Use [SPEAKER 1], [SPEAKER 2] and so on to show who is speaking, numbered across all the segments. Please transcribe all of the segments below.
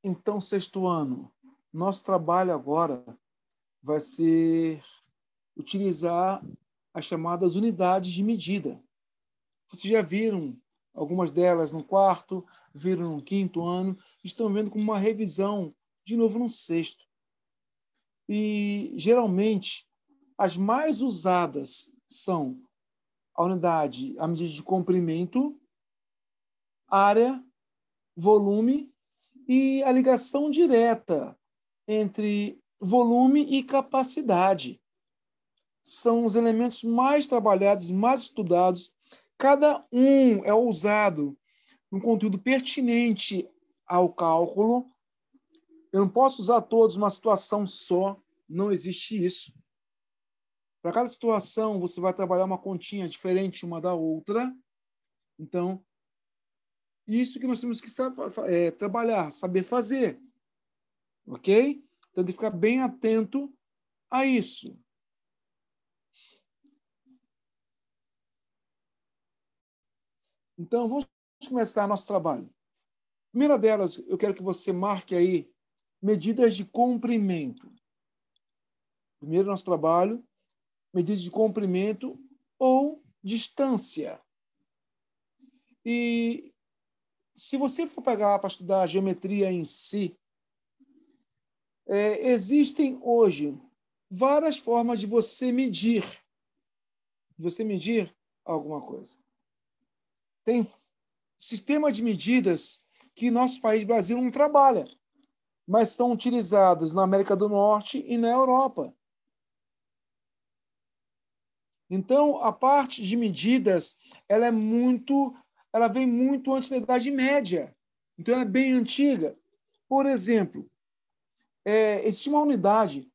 [SPEAKER 1] Então, sexto ano, nosso trabalho agora vai ser utilizar as chamadas unidades de medida. Vocês já viram algumas delas no quarto, viram no quinto ano, estão vendo como uma revisão, de novo no sexto. E, geralmente, as mais usadas são a unidade, a medida de comprimento, área, volume e a ligação direta entre volume e capacidade. São os elementos mais trabalhados, mais estudados. Cada um é usado num conteúdo pertinente ao cálculo. Eu não posso usar todos numa situação só, não existe isso. Para cada situação, você vai trabalhar uma continha diferente uma da outra. Então, isso que nós temos que trabalhar, saber fazer. Ok? Então, tem que ficar bem atento a isso. Então, vamos começar nosso trabalho. Primeira delas, eu quero que você marque aí medidas de comprimento. Primeiro, nosso trabalho, medidas de comprimento ou distância. E se você for pegar para estudar a geometria em si, existem hoje várias formas de você medir alguma coisa. Tem sistema de medidas que nosso país, Brasil, não trabalha, mas são utilizados na América do Norte e na Europa. Então, a parte de medidas, ela vem muito antes da Idade Média. Então, ela é bem antiga. Por exemplo, existe uma unidade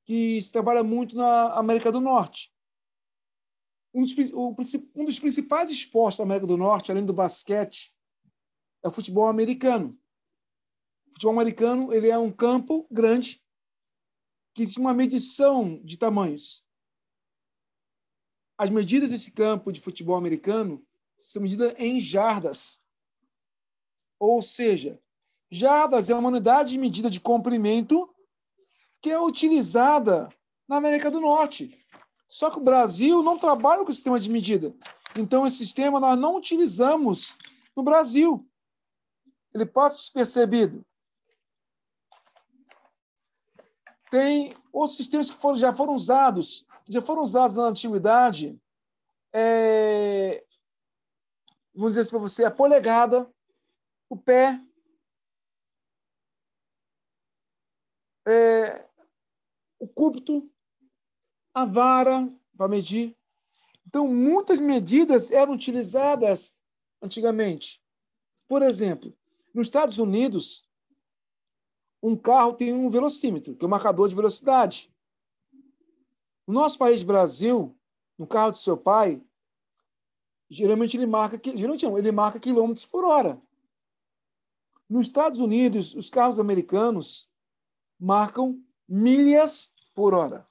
[SPEAKER 1] que se trabalha muito na América do Norte. Um dos principais esportes da América do Norte, além do basquete, é o futebol americano. O futebol americano ele é um campo grande que existe uma medição de tamanhos. As medidas desse campo de futebol americano são medidas em jardas. Ou seja, jardas é uma unidade de medida de comprimento que é utilizada na América do Norte. Só que o Brasil não trabalha com sistema de medida. Então, esse sistema nós não utilizamos no Brasil. Ele passa despercebido. Tem outros sistemas que já foram usados na antiguidade. Vamos dizer assim para você, a polegada, o pé, o cúbito, a vara para medir. Então, muitas medidas eram utilizadas antigamente. Por exemplo, nos Estados Unidos, um carro tem um velocímetro, que é um marcador de velocidade. No nosso país, Brasil, no carro do seu pai, geralmente ele marca quilômetros por hora. Nos Estados Unidos, os carros americanos marcam milhas por hora.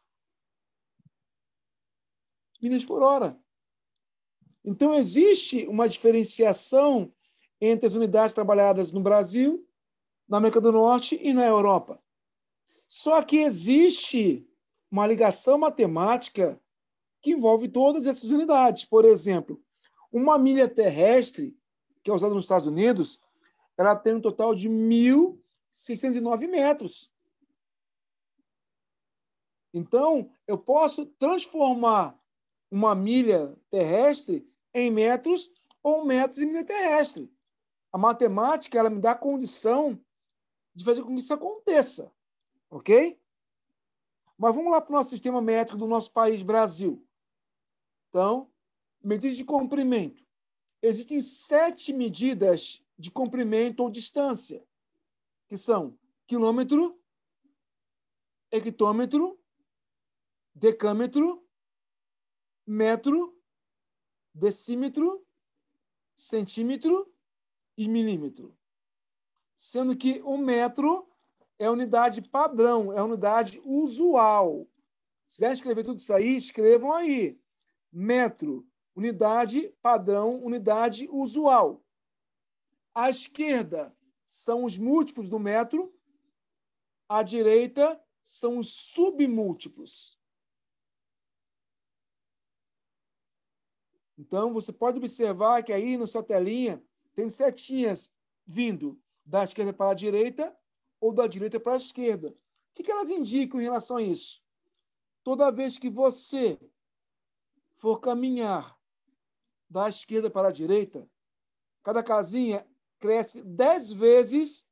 [SPEAKER 1] Milhas por hora. Então, existe uma diferenciação entre as unidades trabalhadas no Brasil, na América do Norte e na Europa. Só que existe uma ligação matemática que envolve todas essas unidades. Por exemplo, uma milha terrestre, que é usada nos Estados Unidos, ela tem um total de 1.609 metros. Então, eu posso transformar uma milha terrestre em metros ou metros em milha terrestre. A matemática ela me dá a condição de fazer com que isso aconteça. Ok? Mas vamos lá para o nosso sistema métrico do nosso país, Brasil. Então, medidas de comprimento. Existem 7 medidas de comprimento ou distância, que são quilômetro, hectômetro, decâmetro, metro, decímetro, centímetro e milímetro. Sendo que o metro é a unidade padrão, é a unidade usual. Se quiser escrever tudo isso aí, escrevam aí. Metro, unidade padrão, unidade usual. À esquerda, são os múltiplos do metro, à direita são os submúltiplos. Então, você pode observar que aí na sua telinha tem setinhas vindo da esquerda para a direita ou da direita para a esquerda. O que elas indicam em relação a isso? Toda vez que você for caminhar da esquerda para a direita, cada casinha cresce 10 vezes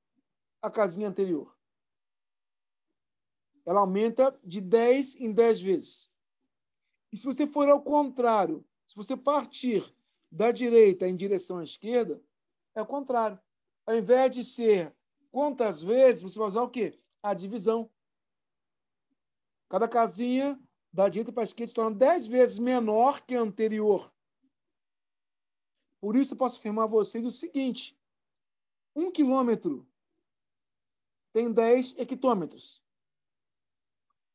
[SPEAKER 1] a casinha anterior. Ela aumenta de 10 em 10 vezes. E se você for ao contrário, se você partir da direita em direção à esquerda, é o contrário. Ao invés de ser quantas vezes, você vai usar o quê? A divisão. Cada casinha da direita para a esquerda se torna 10 vezes menor que a anterior. Por isso, eu posso afirmar a vocês o seguinte: 1 quilômetro tem 10 hectômetros.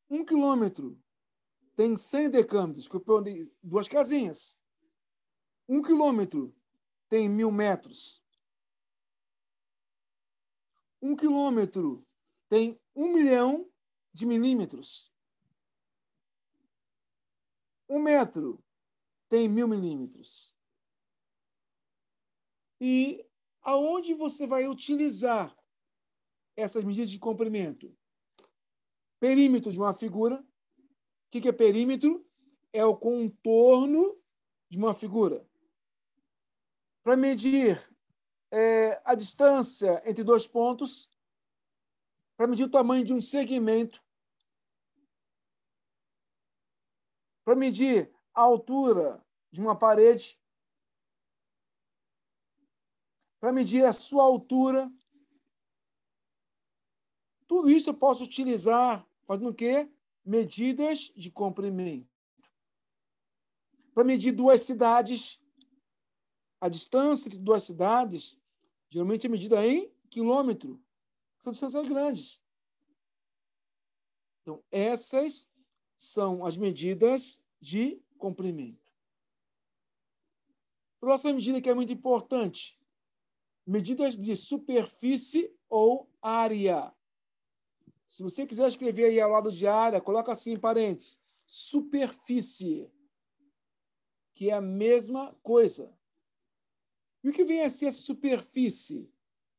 [SPEAKER 1] 1 quilômetro tem 100 decâmetros, que eu duas casinhas. 1 quilômetro tem 1.000 metros. 1 quilômetro tem 1 milhão de milímetros. 1 metro tem 1.000 milímetros. E aonde você vai utilizar essas medidas de comprimento? Perímetro de uma figura. O que é perímetro? É o contorno de uma figura. Para medir a distância entre dois pontos, para medir o tamanho de um segmento, para medir a altura de uma parede, para medir a sua altura. Tudo isso eu posso utilizar fazendo o quê? Medidas de comprimento. Para medir duas cidades, a distância entre duas cidades geralmente é medida em quilômetro. São distâncias grandes. Então, essas são as medidas de comprimento. Próxima medida que é muito importante: medidas de superfície ou área. Se você quiser escrever aí ao lado de área, coloca assim em parênteses: superfície, que é a mesma coisa. E o que vem a ser essa superfície?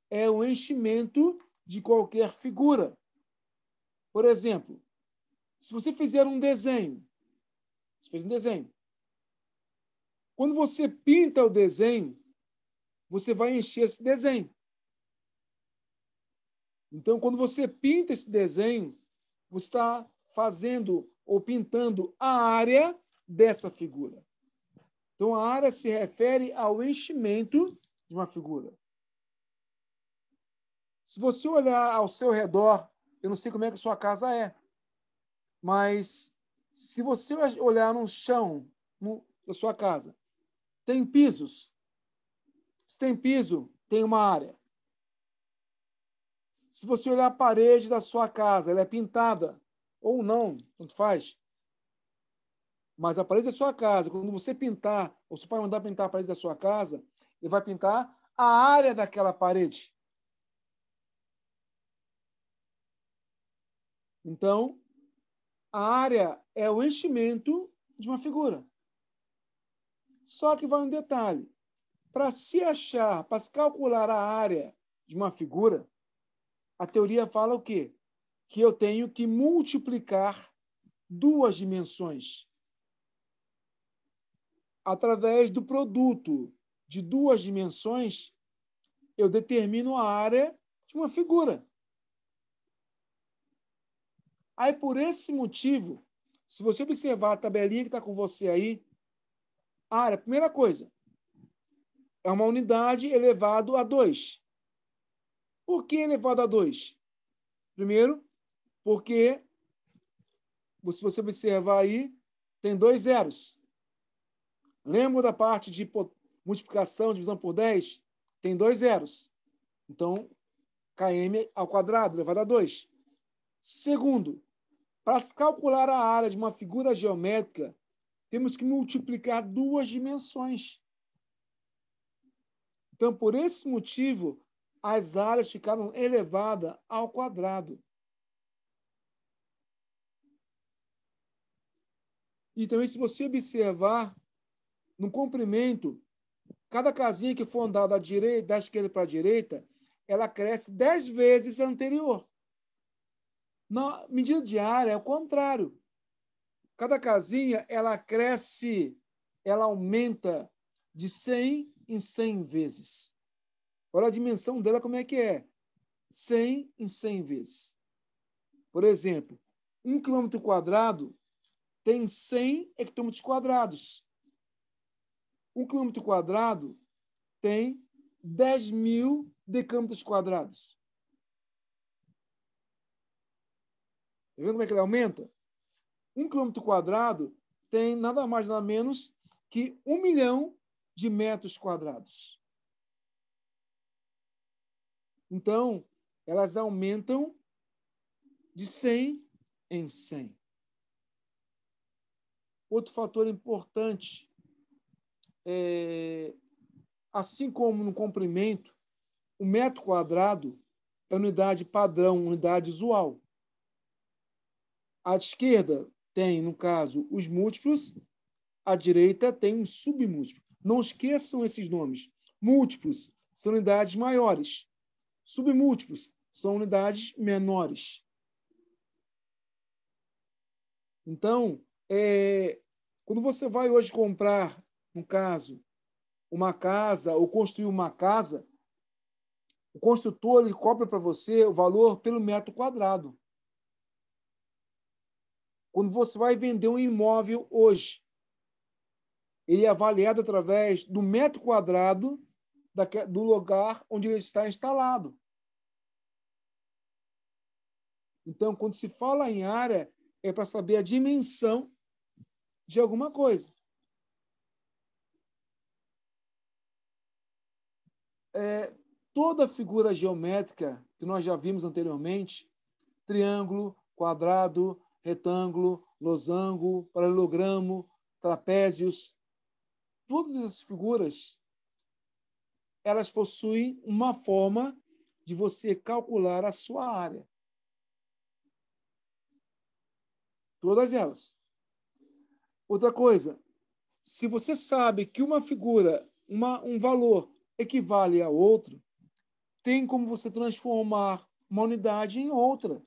[SPEAKER 1] É o enchimento de qualquer figura. Por exemplo, se você fizer um desenho, você fez um desenho. Quando você pinta o desenho, você vai encher esse desenho. Então, quando você pinta esse desenho, você está fazendo ou pintando a área dessa figura. Então, a área se refere ao enchimento de uma figura. Se você olhar ao seu redor, eu não sei como é que a sua casa é, mas se você olhar no chão da sua casa, tem pisos. Se tem piso, tem uma área. Se você olhar a parede da sua casa, ela é pintada ou não, tanto faz. Mas a parede da sua casa, quando você pintar, ou seu pai mandar pintar a parede da sua casa, ele vai pintar a área daquela parede. Então, a área é o enchimento de uma figura. Só que vai um detalhe. Para se achar, para se calcular a área de uma figura, a teoria fala o quê? Que eu tenho que multiplicar duas dimensões. Através do produto de duas dimensões, eu determino a área de uma figura. Aí, por esse motivo, se você observar a tabelinha que está com você aí, a área, primeira coisa, é uma unidade elevado a 2. Por que elevado a 2? Primeiro, porque, se você observar aí, tem 2 zeros. Lembra da parte de multiplicação, divisão por 10? Tem 2 zeros. Então, km ao quadrado, elevado a 2. Segundo, para se calcular a área de uma figura geométrica, temos que multiplicar duas dimensões. Então, por esse motivo, as áreas ficaram elevadas ao quadrado. E também, se você observar, no comprimento, cada casinha que for andar da esquerda para a direita, ela cresce 10 vezes a anterior. Na medida de área, é o contrário. Cada casinha, ela cresce, ela aumenta de 100 em 100 vezes. Olha a dimensão dela como é que é. 100 em 100 vezes. Por exemplo, 1 quilômetro quadrado tem 100 hectômetros quadrados. 1 quilômetro quadrado tem 10.000 decâmetros quadrados. Está vendo como é que ele aumenta? 1 quilômetro quadrado tem nada mais, nada menos que 1 milhão de metros quadrados. Então, elas aumentam de 100 em 100. Outro fator importante é, assim como no comprimento, o metro quadrado é unidade padrão, unidade usual. À esquerda tem, no caso, os múltiplos, à direita tem um submúltiplo. Não esqueçam esses nomes. Múltiplos são unidades maiores. Submúltiplos são unidades menores. Então, quando você vai hoje comprar, no caso, uma casa ou construir uma casa, o construtor ele cobra para você o valor pelo metro quadrado. Quando você vai vender um imóvel hoje, ele é avaliado através do metro quadrado do lugar onde ele está instalado. Então, quando se fala em área, é para saber a dimensão de alguma coisa. Toda figura geométrica que nós já vimos anteriormente, triângulo, quadrado, retângulo, losango, paralelogramo, trapézios, todas essas figuras, elas possuem uma forma de você calcular a sua área. Todas elas. Outra coisa, se você sabe que uma figura, um valor equivale a outro, tem como você transformar uma unidade em outra.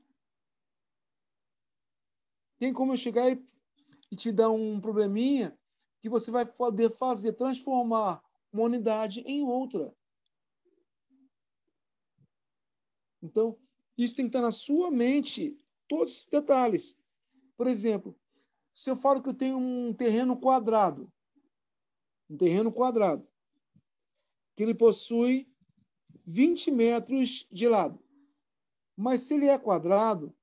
[SPEAKER 1] Tem como eu chegar e te dar um probleminha que você vai poder transformar uma unidade em outra. Então, isso tem que estar na sua mente, todos esses detalhes. Por exemplo, se eu falo que eu tenho um terreno quadrado, que ele possui 20 metros de lado. Mas se ele é quadrado,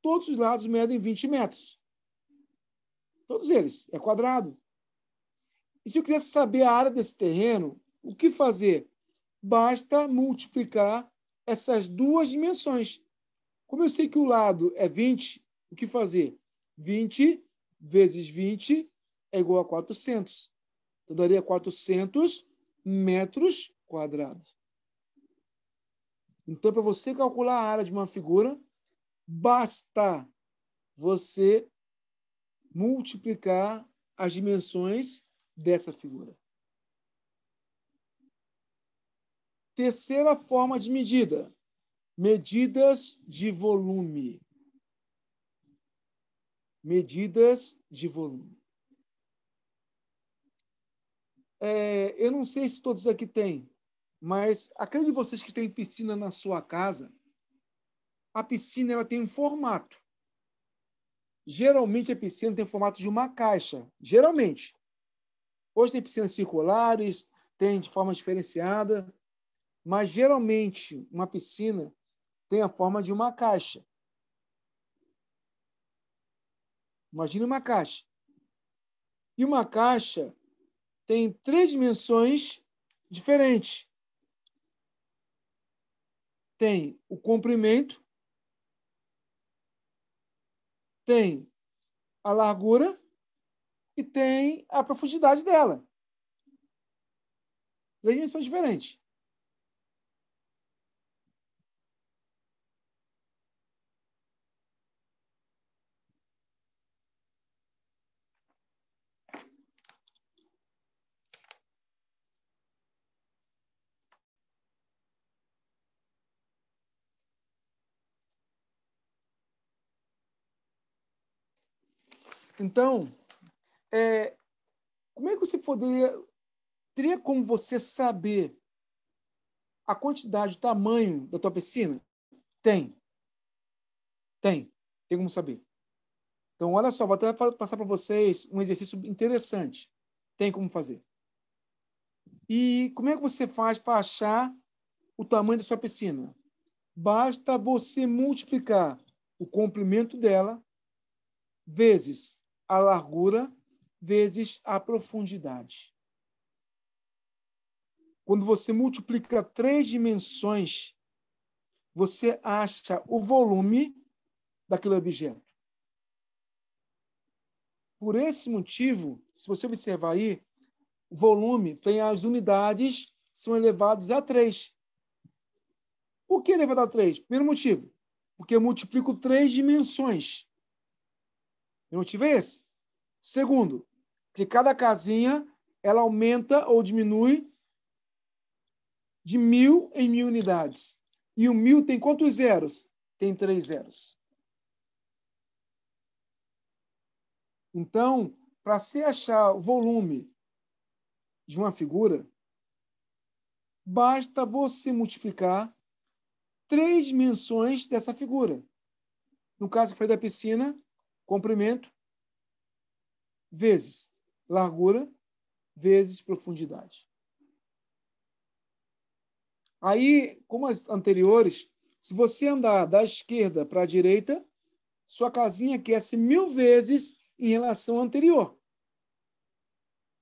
[SPEAKER 1] todos os lados medem 20 metros. Todos eles, é quadrado. E se eu quisesse saber a área desse terreno, o que fazer? Basta multiplicar essas duas dimensões. Como eu sei que o lado é 20, o que fazer? 20 vezes 20 é igual a 400. Então, daria 400 metros quadrados. Então, para você calcular a área de uma figura, basta você multiplicar as dimensões dessa figura. Terceira forma de medida, medidas de volume. Medidas de volume. Eu não sei se todos aqui têm, mas aquele de vocês que tem piscina na sua casa, a piscina ela tem um formato. Geralmente a piscina tem o formato de uma caixa. Geralmente. Hoje tem piscinas circulares, tem de forma diferenciada, mas geralmente uma piscina tem a forma de uma caixa. Imagine uma caixa. E uma caixa tem 3 dimensões diferentes. Tem o comprimento, tem a largura e tem a profundidade dela. 3 dimensões diferentes. Então, como é que você teria como você saber a quantidade, o tamanho da tua piscina? Tem como saber. Então, olha só, vou até passar para vocês um exercício interessante. Tem como fazer. E como é que você faz para achar o tamanho da sua piscina? Basta você multiplicar o comprimento dela vezes a largura vezes a profundidade. Quando você multiplica 3 dimensões, você acha o volume daquele objeto. Por esse motivo, se você observar aí, o volume tem as unidades são elevadas a 3. Por que elevado a 3? Primeiro motivo, porque eu multiplico 3 dimensões. O motivo é esse. Segundo, que cada casinha ela aumenta ou diminui de 1.000 em 1.000 unidades. E o 1.000 tem quantos zeros? Tem 3 zeros. Então, para se achar o volume de uma figura, basta você multiplicar 3 dimensões dessa figura. No caso que foi da piscina, comprimento vezes largura vezes profundidade. Aí, como as anteriores, se você andar da esquerda para a direita, sua casinha cresce 1.000 vezes em relação à anterior.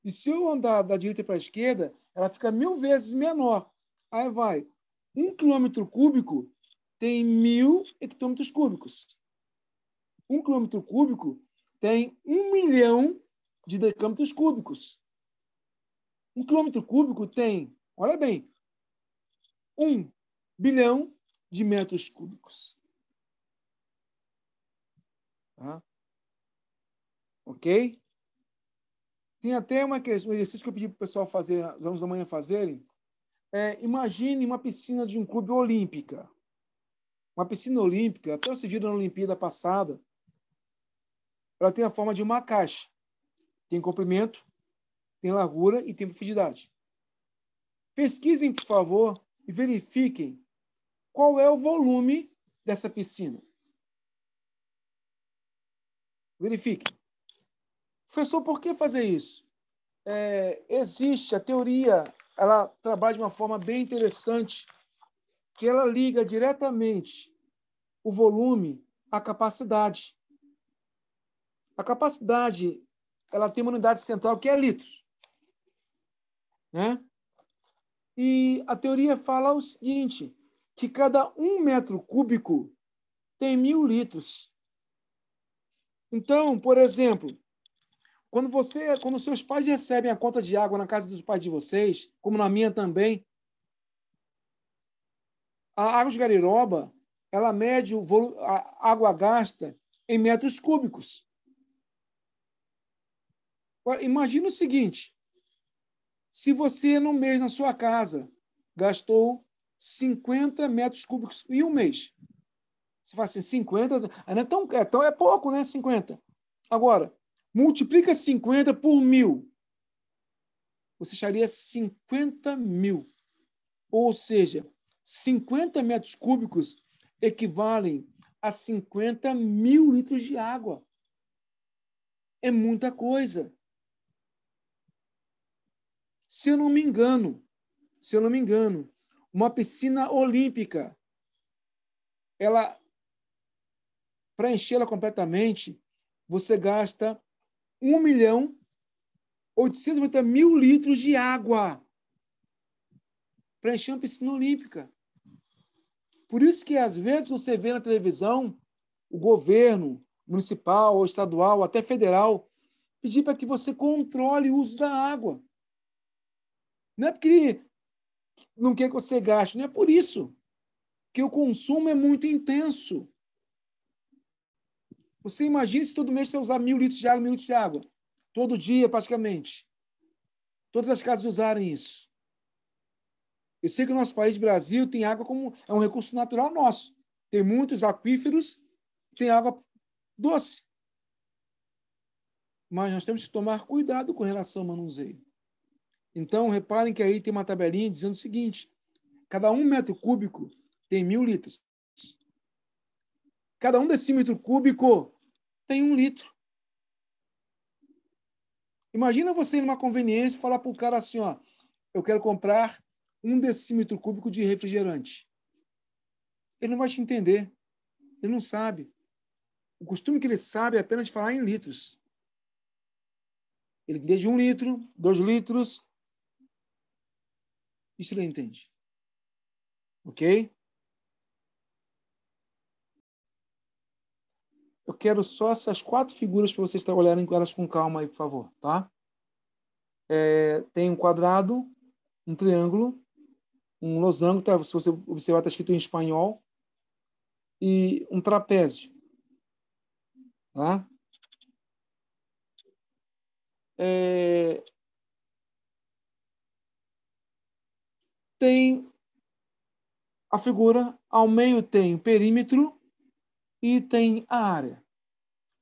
[SPEAKER 1] E se eu andar da direita para a esquerda, ela fica 1.000 vezes menor. Aí vai. 1 quilômetro cúbico tem 1.000 hectômetros cúbicos. 1 quilômetro cúbico tem 1 milhão de decâmetros cúbicos. 1 quilômetro cúbico tem, olha bem, 1 bilhão de metros cúbicos. Tá? Ok? Tem até um exercício que eu pedi para o pessoal fazer, os alunos da manhã fazerem. Imagine uma piscina de um clube olímpica. Uma piscina olímpica, até você viu na Olimpíada passada, ela tem a forma de uma caixa. Tem comprimento, tem largura e tem profundidade. Pesquisem, por favor, e verifiquem qual é o volume dessa piscina. Verifiquem. Professor, por que fazer isso? Existe a teoria, ela trabalha de uma forma bem interessante, que ela liga diretamente o volume à capacidade. A capacidade, ela tem uma unidade central que é litros, né? E a teoria fala o seguinte, que cada 1 metro cúbico tem 1.000 litros. Então, por exemplo, quando seus pais recebem a conta de água na casa dos pais de vocês, como na minha também, a água de Gariroba, ela mede a água gasta em metros cúbicos. Agora, imagina o seguinte, se você, no mês, na sua casa, gastou 50 metros cúbicos em um mês, você fala assim, 50, é pouco, né? 50. Agora, multiplica 50 por 1.000. Você acharia 50.000. Ou seja, 50 metros cúbicos equivalem a 50.000 litros de água. É muita coisa. Se eu não me engano, uma piscina olímpica, para enchê-la completamente, você gasta 1.890.000 litros de água para encher uma piscina olímpica. Por isso que, às vezes, você vê na televisão o governo municipal, ou estadual, ou até federal, pedir para que você controle o uso da água. Não é porque não quer que você gaste, não é por isso. Que o consumo é muito intenso. Você imagina se todo mês você usar 1.000 litros de água, 1.000 litros de água. Todo dia, praticamente. Todas as casas usarem isso. Eu sei que o nosso país, Brasil, tem água como é um recurso natural nosso. Tem muitos aquíferos, tem água doce. mas nós temos que tomar cuidado com relação ao manuseio. Então, reparem que aí tem uma tabelinha dizendo o seguinte: cada 1 metro cúbico tem 1.000 litros. Cada 1 decímetro cúbico tem 1 litro. Imagina você ir numa conveniência e falar para o cara assim, ó, eu quero comprar 1 decímetro cúbico de refrigerante. Ele não vai te entender. Ele não sabe. O costume que ele sabe é apenas falar em litros. Ele entende 1 litro, 2 litros. Isso ele entende. Ok? Eu quero só essas 4 figuras para vocês olharem com elas com calma aí, por favor, tá? Tem um quadrado, um triângulo, um losango, tá? Se você observar, está escrito em espanhol, e um trapézio, tá? Tem a figura, ao meio tem o perímetro e tem a área.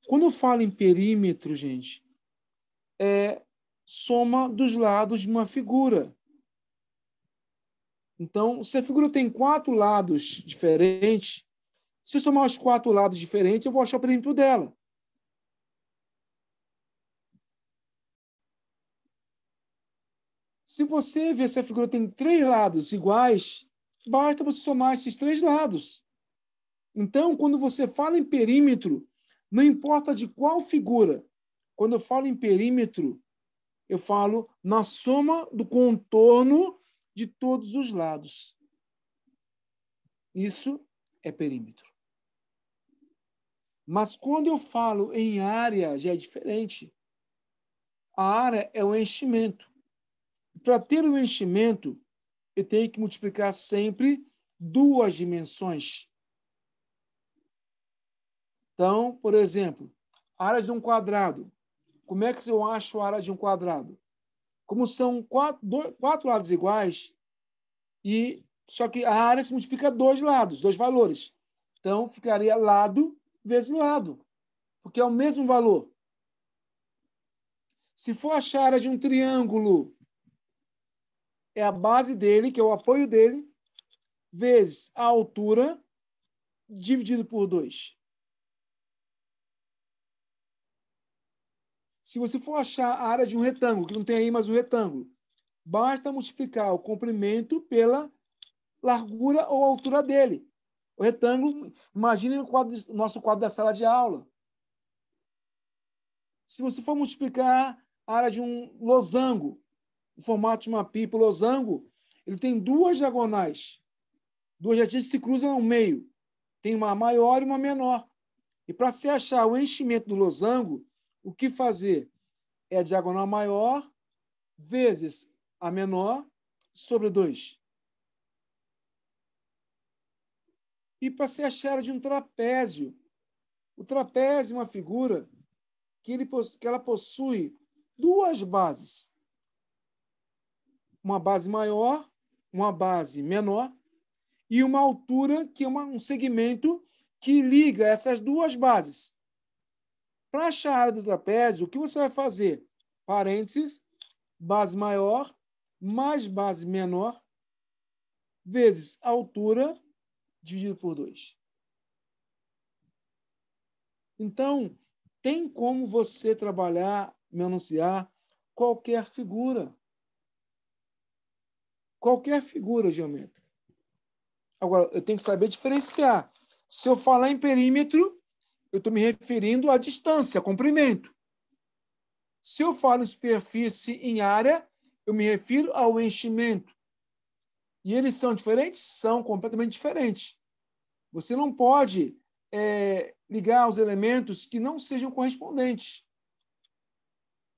[SPEAKER 1] Quando eu falo em perímetro, gente, é soma dos lados de uma figura. Então, se a figura tem 4 lados diferentes, se eu somar os 4 lados diferentes, eu vou achar o perímetro dela. Se você ver se a figura tem 3 lados iguais, basta você somar esses 3 lados. Então, quando você fala em perímetro, não importa de qual figura. Quando eu falo em perímetro, eu falo na soma do contorno de todos os lados. Isso é perímetro. Mas quando eu falo em área, já é diferente. A área é o enchimento. Para ter um enchimento, eu tenho que multiplicar sempre 2 dimensões. Então, por exemplo, a área de um quadrado. Como é que eu acho a área de um quadrado? Como são 4 lados iguais, só que a área se multiplica 2 lados, 2 valores. Então, ficaria lado vezes lado, porque é o mesmo valor. Se for achar a área de um triângulo, é a base dele, que é o apoio dele, vezes a altura, dividido por 2. Se você for achar a área de um retângulo, que não tem aí mais um retângulo, basta multiplicar o comprimento pela largura ou altura dele. O retângulo, imagine o nosso quadro da sala de aula. Se você for multiplicar a área de um losango, o formato de uma pipa, o losango, ele tem 2 diagonais. 2 retinhas se cruzam ao meio. Tem uma maior e uma menor. E para se achar o enchimento do losango, o que fazer? É a diagonal maior vezes a menor sobre 2. E para se achar a área de um trapézio, o trapézio é uma figura que ela possui 2 bases. Uma base maior, uma base menor, e uma altura, que é um segmento que liga essas 2 bases. Para achar a área do trapézio, o que você vai fazer? Parênteses, base maior mais base menor, vezes a altura, dividido por 2. Então, tem como você trabalhar, menonciar qualquer figura. Qualquer figura geométrica. Agora, eu tenho que saber diferenciar. Se eu falar em perímetro, eu estou me referindo à distância, a comprimento. Se eu falo em superfície, em área, eu me refiro ao enchimento. E eles são diferentes? São completamente diferentes. Você não pode ligar os elementos que não sejam correspondentes.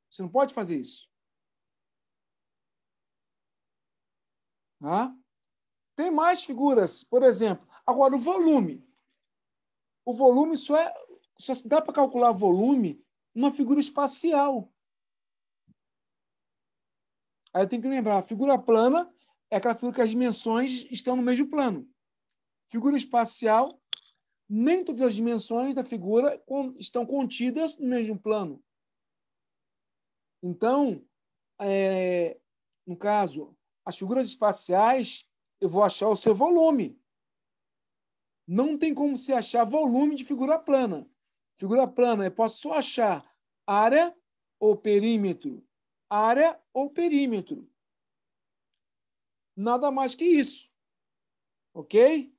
[SPEAKER 1] Você não pode fazer isso. Tá? Tem mais figuras, por exemplo. Agora, o volume. O volume só se dá para calcular volume numa figura espacial. Aí eu tenho que lembrar, a figura plana é aquela figura que as dimensões estão no mesmo plano. Figura espacial, nem todas as dimensões da figura estão contidas no mesmo plano. Então, no caso, as figuras espaciais, eu vou achar o seu volume. Não tem como se achar volume de figura plana. Figura plana, eu posso só achar área ou perímetro. Área ou perímetro. Nada mais que isso. Ok?